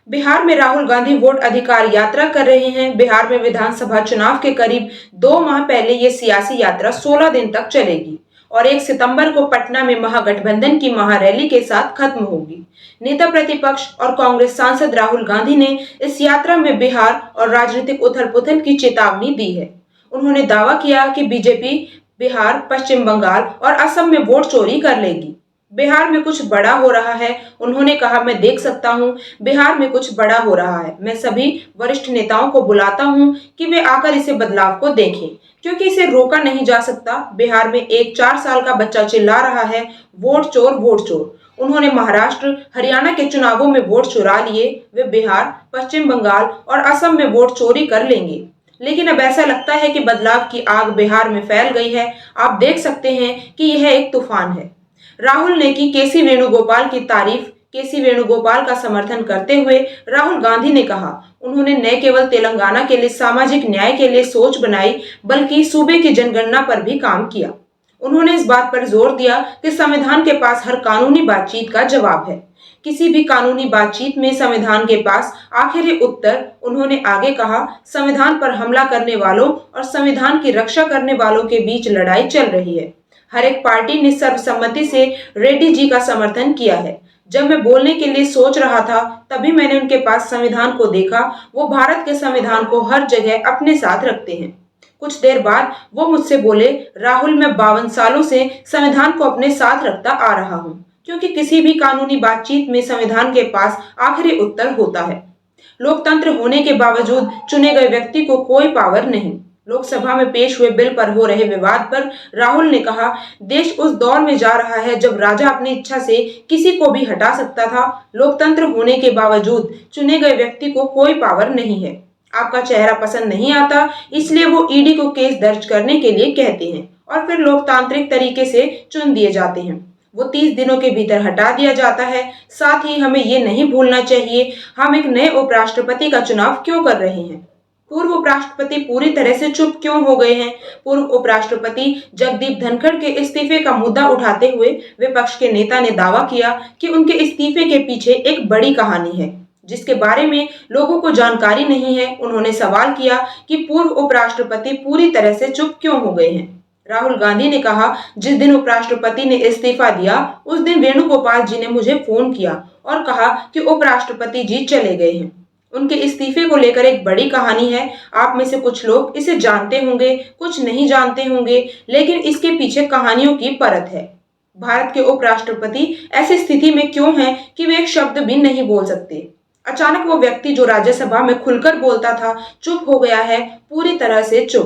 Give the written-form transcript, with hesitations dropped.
बिहार में राहुल गांधी वोट अधिकार यात्रा कर रहे हैं। बिहार में विधानसभा चुनाव के करीब 2 माह पहले ये सियासी यात्रा 16 दिन तक चलेगी और 1 सितंबर को पटना में महागठबंधन की महारैली के साथ खत्म होगी। नेता प्रतिपक्ष और कांग्रेस सांसद राहुल गांधी ने इस यात्रा में बिहार और राजनीतिक उथल-पुथल की चेतावनी दी है। उन्होंने दावा किया कि बीजेपी बिहार, पश्चिम बंगाल और असम में वोट चोरी कर लेगी। बिहार में कुछ बड़ा हो रहा है। उन्होंने कहा, मैं देख सकता हूं, बिहार में कुछ बड़ा हो रहा है। मैं सभी वरिष्ठ नेताओं को बुलाता हूं कि वे आकर इसे बदलाव को देखें, क्योंकि इसे रोका नहीं जा सकता। बिहार में एक 4 साल का बच्चा चिल्ला रहा है, वोट चोर, वोट चोर। उन्होंने महाराष्ट्र, हरियाणा के चुनावों में वोट चुरा लिए। वे बिहार, पश्चिम बंगाल और असम में वोट चोरी कर लेंगे। लेकिन अब ऐसा लगता है कि बदलाव की आग बिहार में फैल गई है। आप देख सकते हैं कि यह एक तूफान है। राहुल ने की केसी वेणुगोपाल की तारीफ। केसी वेणुगोपाल का समर्थन करते हुए राहुल गांधी ने कहा, उन्होंने न केवल तेलंगाना के लिए सामाजिक न्याय के लिए सोच बनाई, बल्कि सूबे की जनगणना पर भी काम किया। उन्होंने इस बात पर जोर दिया कि संविधान के पास हर कानूनी बातचीत का जवाब है। किसी भी कानूनी बातचीत में संविधान के पास आखिरी उत्तर। उन्होंने आगे कहा, संविधान पर हमला करने वालों और संविधान की रक्षा करने वालों के बीच लड़ाई चल रही है। हर एक पार्टी ने सर्वसम्मति से रेड्डी जी का समर्थन किया है। जब मैं बोलने के लिए सोच रहा था, तभी मैंने उनके पास संविधान को देखा। वो भारत के संविधान को हर जगह अपने साथ रखते हैं। कुछ देर बाद वो मुझसे बोले, राहुल, मैं 52 सालों से संविधान को अपने साथ रखता आ रहा हूँ, क्योंकि किसी भी कानूनी बातचीत में संविधान के पास आखिरी उत्तर होता है। लोकतंत्र होने के बावजूद चुने गए व्यक्ति को कोई पावर नहीं। लोकसभा में पेश हुए बिल पर हो रहे विवाद पर राहुल ने कहा, देश उस दौर में जा रहा है जब राजा अपनी इच्छा से किसी को भी हटा सकता था। लोकतंत्र होने के बावजूद चुने गए व्यक्ति को कोई पावर नहीं है। आपका चेहरा पसंद नहीं आता, इसलिए वो ईडी को केस दर्ज करने के लिए कहते हैं और फिर लोकतांत्रिक तरीके से चुन दिए जाते हैं। वो 30 दिनों के भीतर हटा दिया जाता है। साथ ही हमें ये नहीं भूलना चाहिए, हम एक नए उपराष्ट्रपति का चुनाव क्यों कर रहे हैं। पूर्व उपराष्ट्रपति पूरी तरह से चुप क्यों हो गए हैं। पूर्व उपराष्ट्रपति जगदीप धनखड़ के इस्तीफे का मुद्दा उठाते हुए विपक्ष के नेता ने दावा किया कि उनके इस्तीफे के पीछे एक बड़ी कहानी है, जिसके बारे में लोगों को जानकारी नहीं है। उन्होंने सवाल किया कि पूर्व उपराष्ट्रपति पूरी तरह से चुप क्यों हो गए हैं। राहुल गांधी ने कहा, जिस दिन उपराष्ट्रपति ने इस्तीफा दिया, उस दिन वेणुगोपाल जी ने मुझे फोन किया और कहा कि उपराष्ट्रपति जी चले गए हैं। उनके इस्तीफे को लेकर एक बड़ी कहानी है। आप में से कुछ लोग इसे जानते होंगे, कुछ नहीं जानते होंगे, लेकिन इसके पीछे कहानियों की परत है। भारत के उपराष्ट्रपति ऐसी स्थिति में क्यों हैं कि वे एक शब्द भी नहीं बोल सकते। अचानक वो व्यक्ति जो राज्यसभा में खुलकर बोलता था, चुप हो गया है, पूरी तरह से चुप।